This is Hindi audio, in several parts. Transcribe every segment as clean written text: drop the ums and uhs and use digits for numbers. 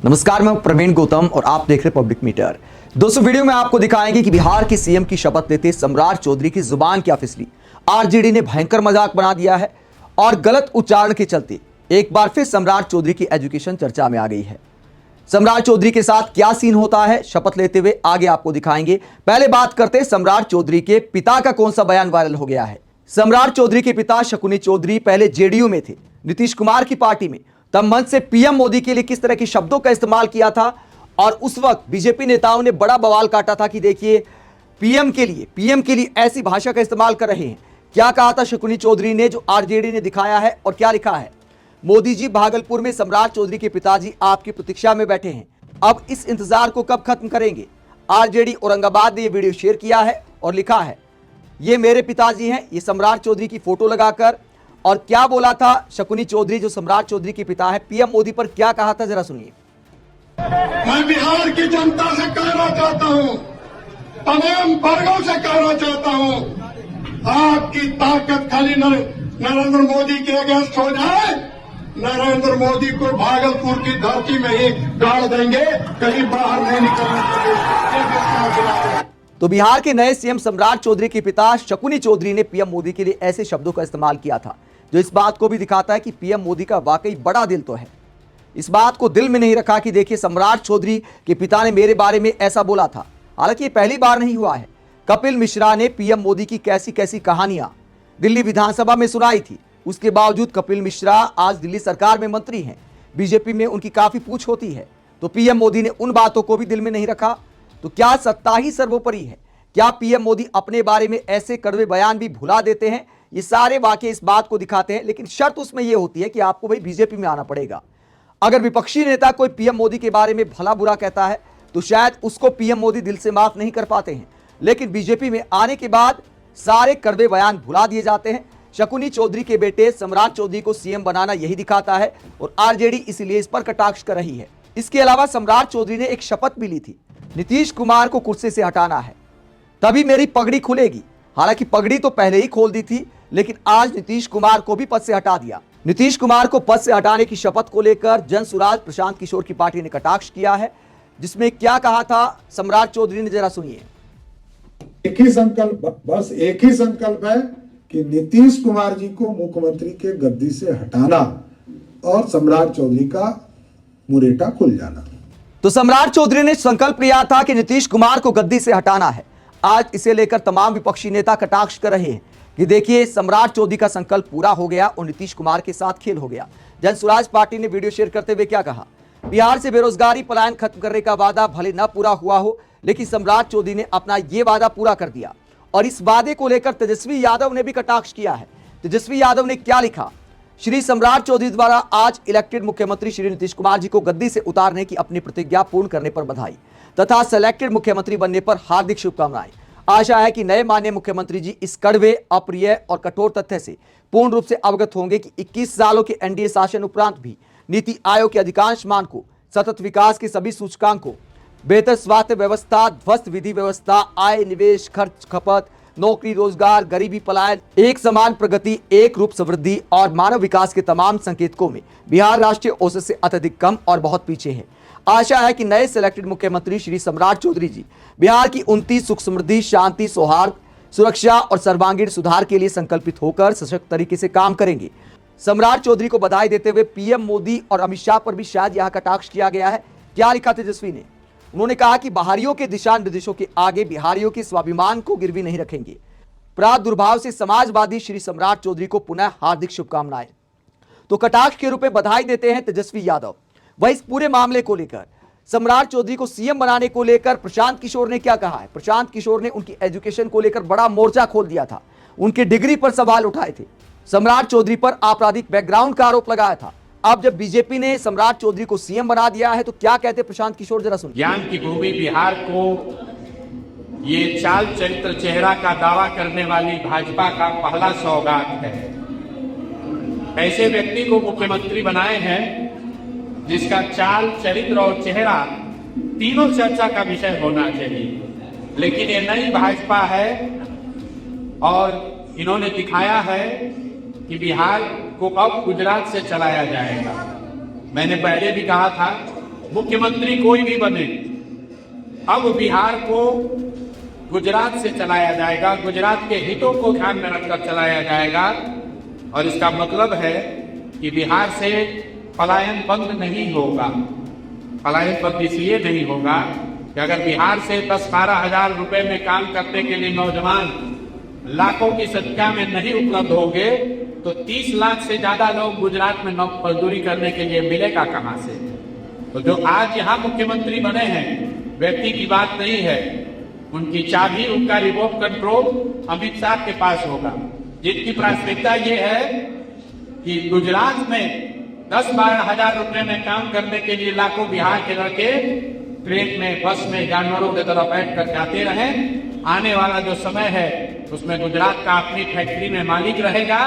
नमस्कार, मैं प्रवीण गौतम और आप देख रहे पब्लिक मीटर। दोस्तों, वीडियो में आपको दिखाएंगे कि बिहार के सीएम की शपथ लेते सम्राट चौधरी की जुबान क्या फिसली। आरजेडी ने भयंकर मजाक बना दिया है और गलत उच्चारण के चलते एक बार फिर सम्राट चौधरी की एजुकेशन चर्चा में आ गई है। सम्राट चौधरी के साथ क्या सीन होता है शपथ लेते हुए, आगे आपको दिखाएंगे। पहले बात करते सम्राट चौधरी के पिता का कौन सा बयान वायरल हो गया है। सम्राट चौधरी के पिता शकुनी चौधरी पहले जेडीयू में थे, नीतीश कुमार की पार्टी में। तब मंच से पीएम मोदी के लिए किस तरह के शब्दों का इस्तेमाल किया था और उस वक्त बीजेपी नेताओं ने बड़ा बवाल काटा था कि देखिए पीएम के लिए ऐसी भाषा का इस्तेमाल कर रहे हैं। क्या कहा था शकुनी चौधरी ने जो आरजेडी ने दिखाया है और क्या लिखा है। मोदी जी भागलपुर में सम्राट चौधरी के पिताजी आपकी प्रतीक्षा में बैठे हैं, अब इस इंतजार को कब खत्म करेंगे। आरजेडी औरंगाबाद ने यह वीडियो शेयर किया है और लिखा है ये मेरे पिताजी हैं, ये सम्राट चौधरी की फोटो लगाकर। और क्या बोला था शकुनी चौधरी जो सम्राट चौधरी के पिता है, पीएम मोदी पर क्या कहा था, जरा सुनिए। मैं बिहार की जनता से कहना चाहता हूं, तमाम वर्गों से कहना चाहता हूं, आपकी ताकत खाली नरेंद्र मोदी के अगेंस्ट हो जाए, नरेंद्र मोदी को भागलपुर की धरती में ही गाड़ देंगे, कहीं बाहर नहीं निकलना। तो बिहार के नए सीएम सम्राट चौधरी के पिता शकुनी चौधरी ने पीएम मोदी के लिए ऐसे शब्दों का इस्तेमाल किया था जो इस बात को भी दिखाता है कि पीएम मोदी का वाकई बड़ा दिल तो है। इस बात को दिल में नहीं रखा कि देखिए सम्राट चौधरी के पिता ने मेरे बारे में ऐसा बोला था। हालांकि ये पहली बार नहीं हुआ है। कपिल मिश्रा ने पीएम मोदी की कैसी कैसी कहानियां दिल्ली विधानसभा में सुनाई थी, उसके बावजूद कपिल मिश्रा आज दिल्ली सरकार में मंत्री हैं, बीजेपी में उनकी काफी पूछ होती है। तो पीएम मोदी ने उन बातों को भी दिल में नहीं रखा। तो क्या सत्ता ही सर्वोपरि है? क्या पीएम मोदी अपने बारे में ऐसे कड़वे बयान भी भुला देते हैं? ये सारे वाकये इस बात को दिखाते हैं, लेकिन शर्त उसमें यह होती है कि आपको भाई बीजेपी में आना पड़ेगा। अगर विपक्षी नेता कोई पीएम मोदी के बारे में भला बुरा कहता है तो शायद उसको पीएम मोदी दिल से माफ नहीं कर पाते हैं, लेकिन बीजेपी में आने के बाद सारे कड़वे बयान भुला दिए जाते हैं। शकुनी चौधरी के बेटे सम्राट चौधरी को सीएम बनाना यही दिखाता है और आरजेडी इसीलिए इस पर कटाक्ष कर रही है। इसके अलावा सम्राट चौधरी ने एक शपथ भी ली थी, नीतीश कुमार को कुर्सी से हटाना है तभी मेरी पगड़ी खुलेगी। हालांकि पगड़ी तो पहले ही खोल दी थी, लेकिन आज नीतीश कुमार को भी पद से हटा दिया। नीतीश कुमार को पद से हटाने की शपथ को लेकर जनसुराज प्रशांत किशोर की पार्टी ने कटाक्ष किया है, जिसमें क्या कहा था सम्राट चौधरी ने, जरा सुनिए। एक ही संकल्प, बस एक ही संकल्प है कि नीतीश कुमार जी को मुख्यमंत्री के गद्दी से हटाना और सम्राट चौधरी का मुरेटा खुल जाना। तो सम्राट चौधरी ने संकल्प लिया था कि नीतीश कुमार को गद्दी से हटाना है। आज इसे लेकर तमाम विपक्षी नेता कटाक्ष कर रहे हैं कि देखिए सम्राट चौधरी का संकल्प पूरा हो गया और नीतीश कुमार के साथ खेल हो गया। जनसुराज पार्टी ने वीडियो शेयर करते हुए क्या कहा, बिहार से बेरोजगारी पलायन खत्म करने का वादा भले न पूरा हुआ हो, लेकिन सम्राट चौधरी ने अपना यह वादा पूरा कर दिया। और इस वादे को लेकर तेजस्वी यादव ने भी कटाक्ष किया है। तेजस्वी यादव ने क्या लिखा, श्री सम्राट चौधरी द्वारा आज इलेक्टेड मुख्यमंत्री श्री नीतीश कुमार जी को गद्दी से उतारने की अपनी प्रतिज्ञा पूर्ण करने पर बधाई तथा सेलेक्टेड मुख्यमंत्री बनने पर हार्दिक शुभकामनाएं। आशा है कि नए माननीय मुख्यमंत्री जी इस कड़वे, अप्रिय और कठोर तथ्य से पूर्ण रूप से अवगत होंगे कि 21 सालों के एनडीए शासन उपरांत भी नीति आयोग के अधिकांश मानकों, सतत विकास के सभी सूचकांकों, बेहतर स्वास्थ्य व्यवस्था, ध्वस्त विधि व्यवस्था, आय, निवेश, खर्च, खपत, नौकरी, रोजगार, गरीबी पलायन, एक समान प्रगति, एक रूप समृद्धि और मानव विकास के तमाम संकेतकों में बिहार राष्ट्रीय औसत से अत्यधिक कम और बहुत पीछे है। आशा है कि नए सिलेक्टेड मुख्यमंत्री श्री सम्राट चौधरी जी बिहार की 29 सुख समृद्धि, शांति, सौहार्द, सुरक्षा और सर्वांगीण सुधार के लिए संकल्पित होकर सशक्त तरीके से काम करेंगे। सम्राट चौधरी को बधाई देते हुए पीएम मोदी और अमित शाह पर भी शायद यह कटाक्ष किया गया है। क्या लिखा तेजस्वी ने, उन्होंने कहा कि बाहरियों के दिशा निर्देशों के आगे बिहारियों के स्वाभिमान को गिरवी नहीं रखेंगे। प्रादुर्भाव से समाजवादी श्री सम्राट चौधरी को पुनः हार्दिक शुभकामनाएं। तो कटाक्ष के रूप में बधाई देते हैं तेजस्वी यादव। वह इस पूरे मामले को लेकर सम्राट चौधरी को सीएम बनाने को लेकर प्रशांत किशोर ने क्या कहा है। प्रशांत किशोर ने उनकी एजुकेशन को लेकर बड़ा मोर्चा खोल दिया था, उनके डिग्री पर सवाल उठाए थे, सम्राट चौधरी पर आपराधिक बैकग्राउंड का आरोप लगाया था। अब जब बीजेपी ने सम्राट चौधरी को सीएम बना दिया है तो क्या कहते प्रशांत किशोर, जरा सुनिए। ज्ञान की भूमि बिहार को ये चाल चरित्र चेहरा का दावा करने वाली भाजपा का पहला सौगात है। ऐसे व्यक्ति को मुख्यमंत्री बनाए हैं जिसका चाल, चरित्र और चेहरा तीनों चर्चा का विषय होना चाहिए। लेकिन ये नई भाजपा है और इन्होंने दिखाया है कि बिहार को अब गुजरात से चलाया जाएगा। मैंने पहले भी कहा था मुख्यमंत्री कोई भी बने, अब बिहार को गुजरात से चलाया जाएगा, गुजरात के हितों को ध्यान में रखकर चलाया जाएगा। और इसका मतलब है कि बिहार से पलायन बंद नहीं होगा। पलायन बंद इसलिए नहीं होगा कि अगर बिहार से 10-12 हजार रुपए में काम करने के लिए नौजवान लाखों की संख्या में नहीं उपलब्ध होंगे तो 30 लाख से ज्यादा लोग गुजरात में मजदूरी करने के लिए मिलेगा कहां से? तो जो आज यहाँ मुख्यमंत्री बने हैं, व्यक्ति की बात नहीं है, उनकी चाबी, उनका रिमोट कंट्रोल अमित शाह के पास होगा, जिनकी प्राथमिकता ये है कि गुजरात में 10-12 हजार रुपए में काम करने के लिए लाखों बिहार के लड़के ट्रेन में, बस में, जानवरों की तरह बैठ कर जाते रहे। आने वाला जो समय है उसमें गुजरात का अपनी फैक्ट्री में मालिक रहेगा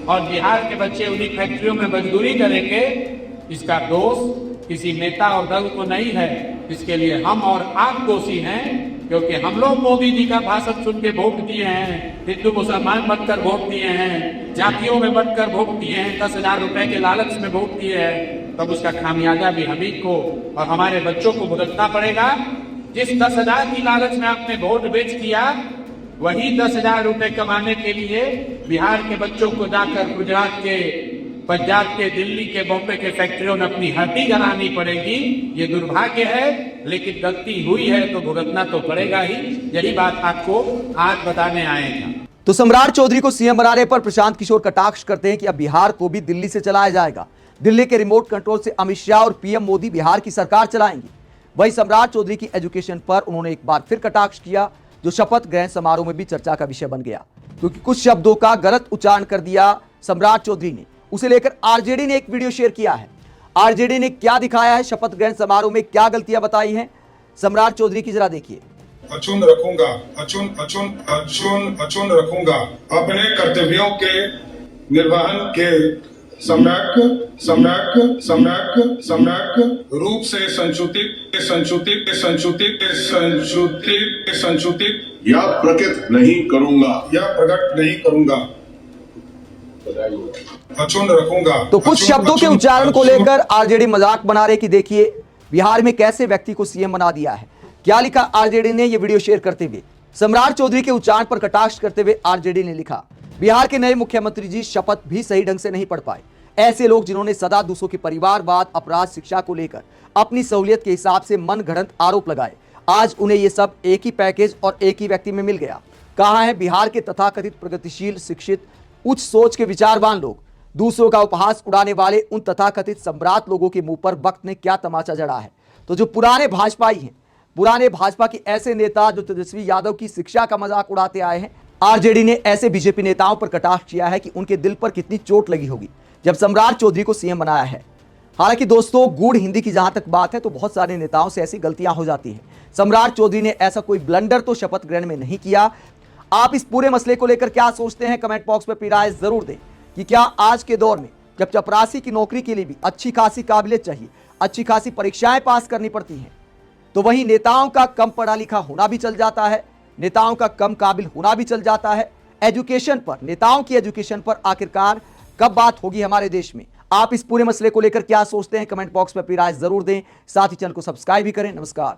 और बिहार के बच्चे उन्हीं फैक्ट्रियों में मजदूरी करेंगे। इसका दोष किसी नेता और दल को नहीं है, इसके लिए हम और आप दोषी हैं, क्योंकि हम लोग मोदी जी का भाषण सुन के वोट दिए हैं, हिंदू मुसलमान बनकर वोट दिए हैं, जातियों में बनकर वोट दिए हैं, 10,000 रुपए के लालच में वोट दिए हैं, तब उसका खामियाजा भी हमी को और हमारे बच्चों को भुगतना पड़ेगा। जिस 10,000 की लालच में आपने वोट बेच दिया, वही 10,000 रुपए कमाने के लिए बिहार के बच्चों को जाकर गुजरात के, पंजाब के, दिल्ली के, बॉम्बे के फैक्ट्रियों में अपनी हड्डी गलानी पड़ेगी। ये दुर्भाग्य है, लेकिन गलती हुई है तो भुगतना तो पड़ेगा ही। यही बात आपको आज बताने आएगा। तो सम्राट चौधरी को सीएम बनाने पर प्रशांत किशोर कटाक्ष करते हैं कि अब बिहार को भी दिल्ली से चलाया जाएगा। दिल्ली के रिमोट कंट्रोल से अमित शाह और पीएम मोदी बिहार की सरकार चलाएंगे। वहीं सम्राट चौधरी की एजुकेशन पर उन्होंने एक बार फिर कटाक्ष किया, जो शपथ ग्रहण समारोह में भी चर्चा का विषय बन गया, क्योंकि कुछ शब्दों का गलत उच्चारण कर दिया सम्राट चौधरी ने। उसे लेकर आरजेडी ने एक वीडियो शेयर किया है। आरजेडी ने क्या दिखाया है, शपथ ग्रहण समारोह में क्या गलतियां बताई हैं, सम्राट चौधरी की जरा देखिए। अचून रखूंगा, अचून रखूंगा अपने कर्तव्यों के निर्वहन के सम्यक रूप से संशोधित या प्रकट नहीं करूंगा। अचून रखूंगा। तो कुछ शब्दों के उच्चारण को लेकर आरजेडी मजाक बना रहे कि देखिए बिहार में कैसे व्यक्ति को सीएम बना दिया है। क्या लिखा आरजेडी ने, यह वीडियो शेयर करते हुए सम्राट चौधरी के उच्चारण पर कटाक्ष करते हुए आरजेडी ने लिखा, बिहार के नए मुख्यमंत्री जी शपथ भी सही ढंग से नहीं पढ़ पाए। ऐसे लोग जिन्होंने सदा दूसरों के परिवारवाद, अपराध, शिक्षा को लेकर अपनी सहूलियत के हिसाब से मनगढ़ंत आरोप लगाए, आज उन्हें ये सब एक ही पैकेज और एक ही व्यक्ति में मिल गया। कहां है बिहार के तथाकथित प्रगतिशील, शिक्षित, उच्च सोच के विचारवान लोग? दूसरों का उपहास उड़ाने वाले उन तथाकथित सम्राट लोगों के मुंह पर वक्त ने क्या तमाचा जड़ा है? तो जो पुराने भाजपाई हैं, पुराने भाजपा के ऐसे नेता जो तेजस्वी यादव की शिक्षा का मजाक उड़ाते आए हैं, आरजेडी ने ऐसे बीजेपी नेताओं पर कटाक्ष किया है कि उनके दिल पर कितनी चोट लगी होगी जब सम्राट चौधरी को सीएम बनाया है। हालांकि दोस्तों, गूढ़ हिंदी की जहां तक बात है तो बहुत सारे नेताओं से ऐसी गलतियां हो जाती हैं। सम्राट चौधरी ने ऐसा कोई ब्लंडर तो शपथ ग्रहण में नहीं किया। आप इस पूरे मसले को लेकर क्या सोचते हैं, कमेंट बॉक्स में अपनी राय जरूर दें कि क्या आज के दौर में जब चपरासी की नौकरी के लिए भी अच्छी खासी काबिलियत चाहिए, अच्छी खासी परीक्षाएं पास करनी पड़ती हैं, तो वहीं नेताओं का कम पढ़ा लिखा होना भी चल जाता है, नेताओं का कम काबिल होना भी चल जाता है। एजुकेशन पर, नेताओं की एजुकेशन पर आखिरकार कब बात होगी हमारे देश में? आप इस पूरे मसले को लेकर क्या सोचते हैं, कमेंट बॉक्स में अपनी राय जरूर दें। साथ ही चैनल को सब्सक्राइब भी करें। नमस्कार।